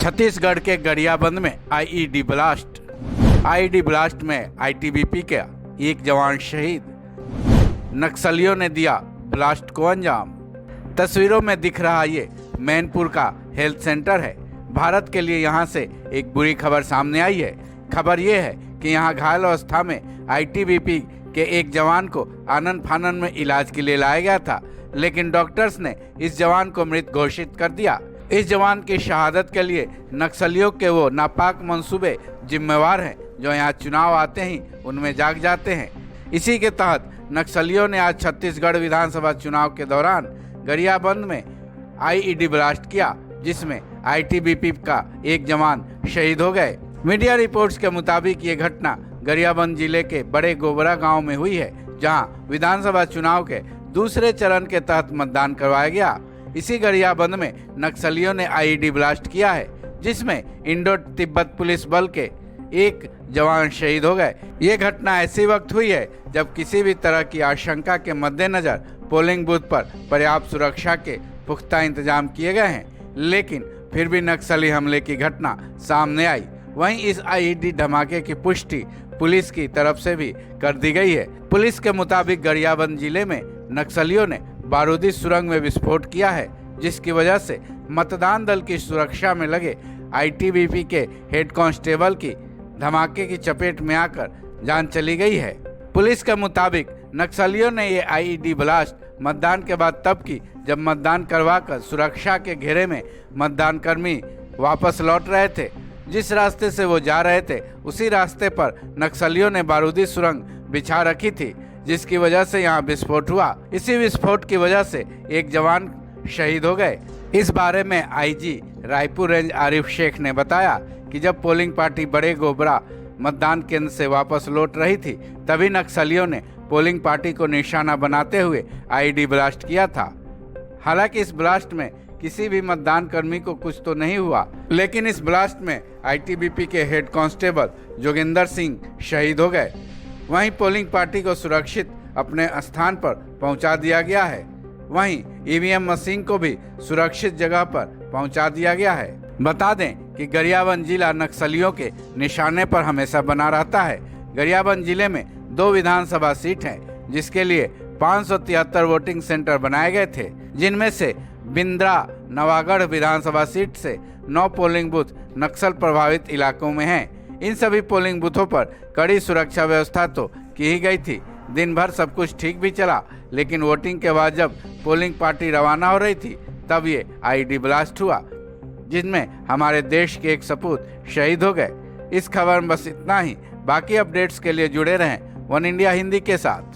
छत्तीसगढ़ के गरियाबंद में IED blast. IED blast में आईटीबीपी का एक जवान शहीद। नक्सलियों ने दिया ब्लास्ट को अंजाम। तस्वीरों में दिख रहा ये मैनपुर का हेल्थ सेंटर है। भारत के लिए यहाँ से एक बुरी खबर सामने आई है। खबर ये है कि यहाँ घायल अवस्था में आईटीबीपी के एक जवान को आनन फानन में इलाज के लिए लाया गया था, लेकिन डॉक्टर्स ने इस जवान को मृत घोषित कर दिया। इस जवान की शहादत के लिए नक्सलियों के वो नापाक मंसूबे जिम्मेवार हैं जो यहाँ चुनाव आते ही उनमें जाग जाते हैं। इसी के तहत नक्सलियों ने आज छत्तीसगढ़ विधानसभा चुनाव के दौरान गरियाबंद में आईईडी ब्लास्ट किया, जिसमें आईटीबीपी का एक जवान शहीद हो गए। मीडिया रिपोर्ट्स के मुताबिक ये घटना गरियाबंद जिले के बड़े गोबरा गांव में हुई है, जहां विधानसभा चुनाव के दूसरे चरण के तहत मतदान करवाया गया। इसी गरियाबंद में नक्सलियों ने आईईडी ब्लास्ट किया है, जिसमें इंडो तिब्बत पुलिस बल के एक जवान शहीद हो गए। ये घटना ऐसी वक्त हुई है जब किसी भी तरह की आशंका के मद्देनजर पोलिंग बूथ पर पर्याप्त सुरक्षा के पुख्ता इंतजाम किए गए हैं, लेकिन फिर भी नक्सली हमले की घटना सामने आई। वहीं इस आईईडी धमाके की पुष्टि पुलिस की तरफ से भी कर दी गई है। पुलिस के मुताबिक गरियाबंद जिले में नक्सलियों ने बारूदी सुरंग में विस्फोट किया है, जिसकी वजह से मतदान दल की सुरक्षा में लगे आईटीबीपी के हेड कांस्टेबल की धमाके की चपेट में आकर जान चली गई है। पुलिस के मुताबिक नक्सलियों ने ये आईईडी ब्लास्ट मतदान के बाद तब की जब मतदान करवाकर सुरक्षा के घेरे में मतदान कर्मी वापस लौट रहे थे। जिस रास्ते से वो जा रहे थे उसी रास्ते पर नक्सलियों ने बारूदी सुरंग बिछा रखी थी, जिसकी वजह से यहाँ विस्फोट हुआ। इसी विस्फोट की वजह से एक जवान शहीद हो गए। इस बारे में आईजी रायपुर रेंज आरिफ शेख ने बताया कि जब पोलिंग पार्टी बड़े गोबरा मतदान केंद्र से वापस लौट रही थी, तभी नक्सलियों ने पोलिंग पार्टी को निशाना बनाते हुए आईईडी ब्लास्ट किया था। हालांकि इस ब्लास्ट में किसी भी मतदान कर्मी को कुछ तो नहीं हुआ, लेकिन इस ब्लास्ट में आईटीबीपी के हेड कांस्टेबल जोगिंदर सिंह शहीद हो गए। वहीं पोलिंग पार्टी को सुरक्षित अपने स्थान पर पहुंचा दिया गया है। वहीं ईवीएम मशीन को भी सुरक्षित जगह पर पहुंचा दिया गया है। बता दें कि गरियाबंद जिला नक्सलियों के निशाने पर हमेशा बना रहता है। गरियाबंद जिले में 2 विधानसभा सीट हैं, जिसके लिए 573 वोटिंग सेंटर बनाए गए थे, जिनमें से बिंद्रा नवागढ़ विधानसभा सीट से 9 पोलिंग बूथ नक्सल प्रभावित इलाकों में हैं। इन सभी पोलिंग बूथों पर कड़ी सुरक्षा व्यवस्था तो की ही गई थी। दिन भर सब कुछ ठीक भी चला, लेकिन वोटिंग के बाद जब पोलिंग पार्टी रवाना हो रही थी, तब ये आईईडी ब्लास्ट हुआ, जिसमें हमारे देश के एक सपूत शहीद हो गए। इस खबर में बस इतना ही। बाकी अपडेट्स के लिए जुड़े रहें वन इंडिया हिंदी के साथ।